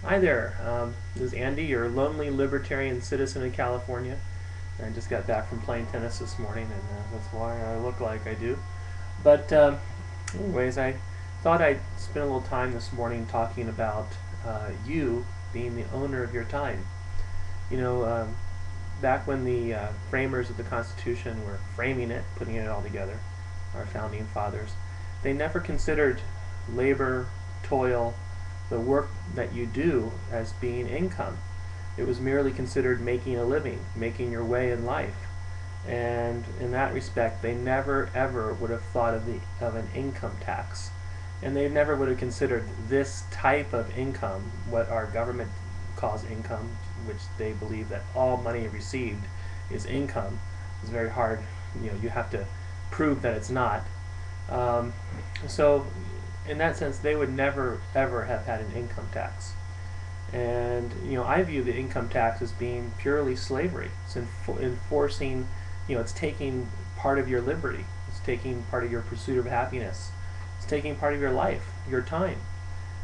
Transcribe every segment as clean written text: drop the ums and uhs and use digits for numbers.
Hi there, this is Andy, your lonely Libertarian Citizen of California. I just got back from playing tennis this morning, and that's why I look like I do. But anyways, I thought I'd spend a little time this morning talking about you being the owner of your time. You know, back when the framers of the Constitution were framing it, putting it all together, our founding fathers, they never considered labor, toil, the work that you do as being income. It was merely considered making a living, making your way in life. And in that respect, they never ever would have thought of an income tax. And they never would have considered this type of income, what our government calls income, which they believe that all money received is income. It's very hard, you have to prove that it's not. Um, so in that sense, they would never ever have had an income tax. And I view the income tax as being purely slavery. It's enforcing, it's taking part of your liberty. It's taking part of your pursuit of happiness. It's taking part of your life, your time.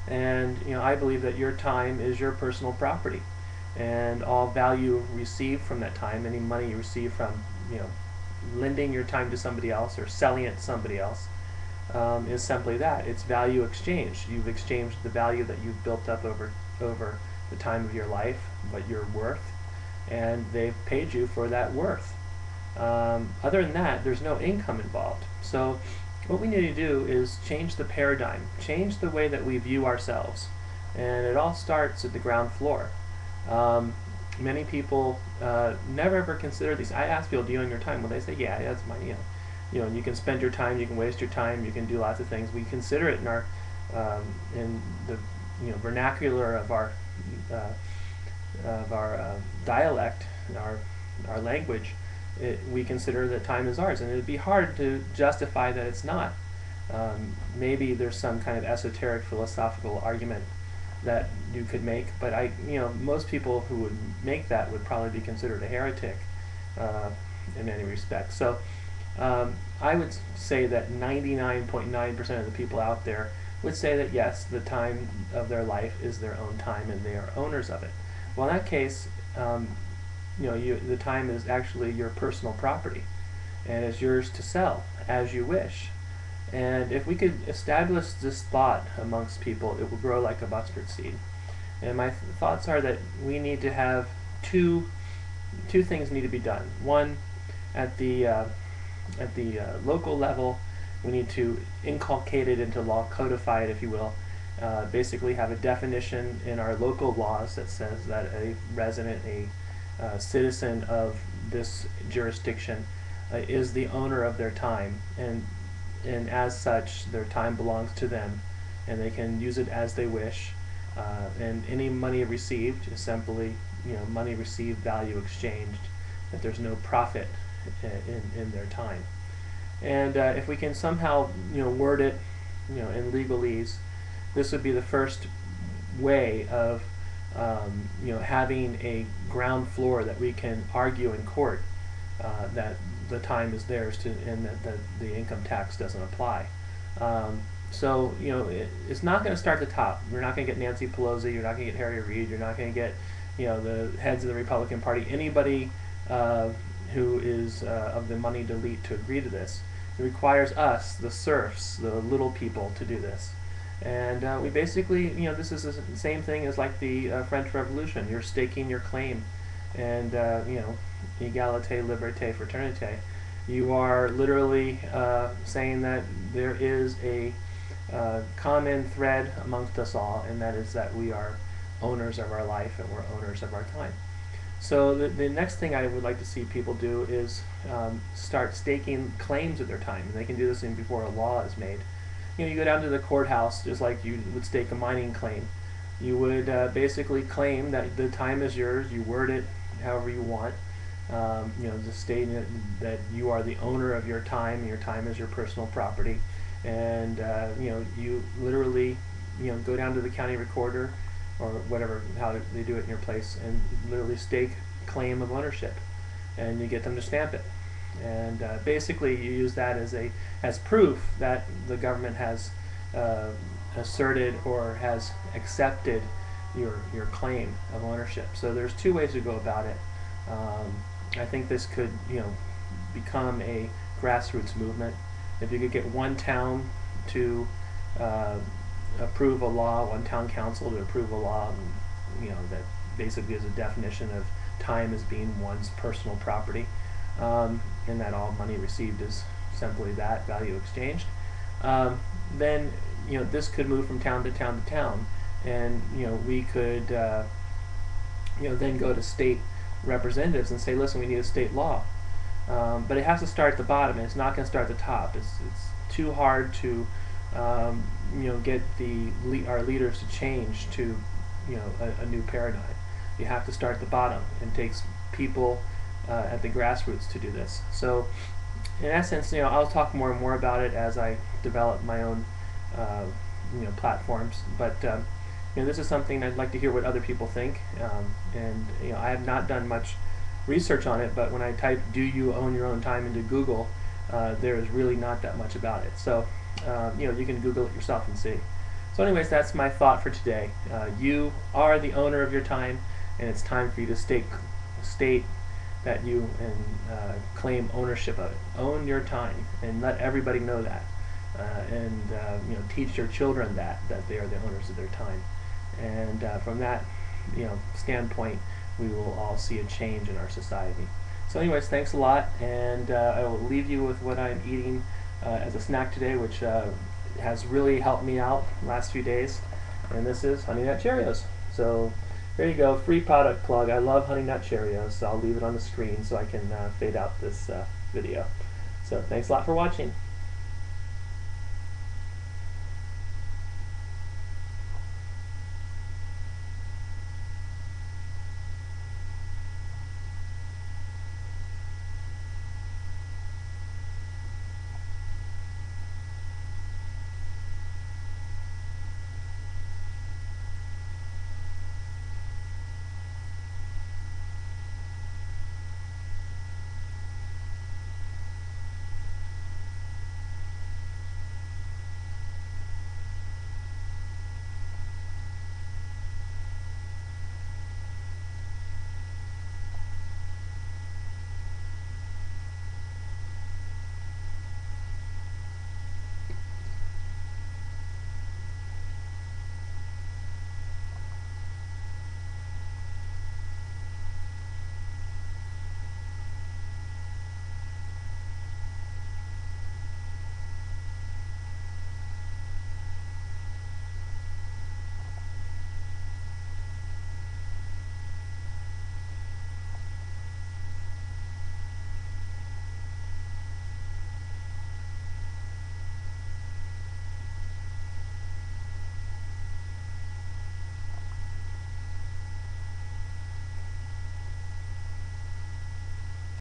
And I believe that your time is your personal property, and all value received from that time, any money you receive from lending your time to somebody else or selling it to somebody else, is simply that. It's value exchange. You've exchanged the value that you've built up over the time of your life, what you're worth, and they've paid you for that worth. Other than that, there's no income involved. So what we need to do is change the paradigm, change the way that we view ourselves, and it all starts at the ground floor. Many people never ever consider these. I ask people, do you own your time? Well, they say, yeah, that's mine. You can spend your time, you can waste your time, you can do lots of things. We consider it in our in the vernacular of our dialect, our language. We consider that time is ours, and it would be hard to justify that it's not. Maybe there's some kind of esoteric philosophical argument that you could make, but most people who would make that would probably be considered a heretic in any respect. So I would say that 99.9% of the people out there would say that yes, the time of their life is their own time and they are owners of it. Well, in that case, the time is actually your personal property, and it's yours to sell as you wish. And if we could establish this thought amongst people, it will grow like a mustard seed. And my thoughts are that we need to have two things need to be done. One, at the local level, we need to inculcate it into law, codify it, if you will. Basically have a definition in our local laws that says that a resident, a citizen of this jurisdiction is the owner of their time, and as such their time belongs to them, and they can use it as they wish, and any money received is simply money received, value exchanged, that there's no profit in their time. And if we can somehow word it in legalese, this would be the first way of having a ground floor that we can argue in court that the time is theirs and that the income tax doesn't apply. So it's not going to start at the top. You're not going to get Nancy Pelosi. You're not going to get Harry Reid. You're not going to get the heads of the Republican Party. Anybody who is of the moneyed elite to agree to this. It requires us, the serfs, the little people, to do this. And we basically, this is the same thing as like the French Revolution. You're staking your claim, and égalité, liberté, fraternité. You are literally saying that there is a common thread amongst us all, and that is that we are owners of our life and we're owners of our time. So the next thing I would like to see people do is start staking claims of their time, and they can do this even before a law is made. You go down to the courthouse just like you would stake a mining claim. You would basically claim that the time is yours. You word it however you want. Just stating that you are the owner of your time. Your time is your personal property, and you literally go down to the county recorder or whatever, how they do it in your place, and literally stake claim of ownership, and you get them to stamp it. And basically you use that as proof that the government has asserted or has accepted your claim of ownership. So there's two ways to go about it. I think this could, become a grassroots movement. If you could get one town to approve a law, one town council to approve a law, that basically is a definition of time as being one's personal property, and that all money received is simply that value exchanged, then this could move from town to town to town, and we could then go to state representatives and say, listen, we need a state law. But it has to start at the bottom, and it's not going to start at the top. It's too hard to get our leaders to change to a new paradigm. You have to start at the bottom, and it takes people at the grassroots to do this. So in essence, I'll talk more and more about it as I develop my own platforms. But this is something I'd like to hear what other people think. And I have not done much research on it, but when I type "do you own your own time" into Google, there is really not that much about it. So you can Google it yourself and see. So anyways, that's my thought for today. You are the owner of your time, and it's time for you to state that you claim ownership of it. Own your time, and let everybody know that, and teach your children that they are the owners of their time. And from that standpoint, we will all see a change in our society. So anyways, thanks a lot, and I will leave you with what I'm eating as a snack today, which has really helped me out the last few days, and this is Honey Nut Cheerios. So there you go, free product plug. I love Honey Nut Cheerios, so I'll leave it on the screen so I can fade out this video. So thanks a lot for watching.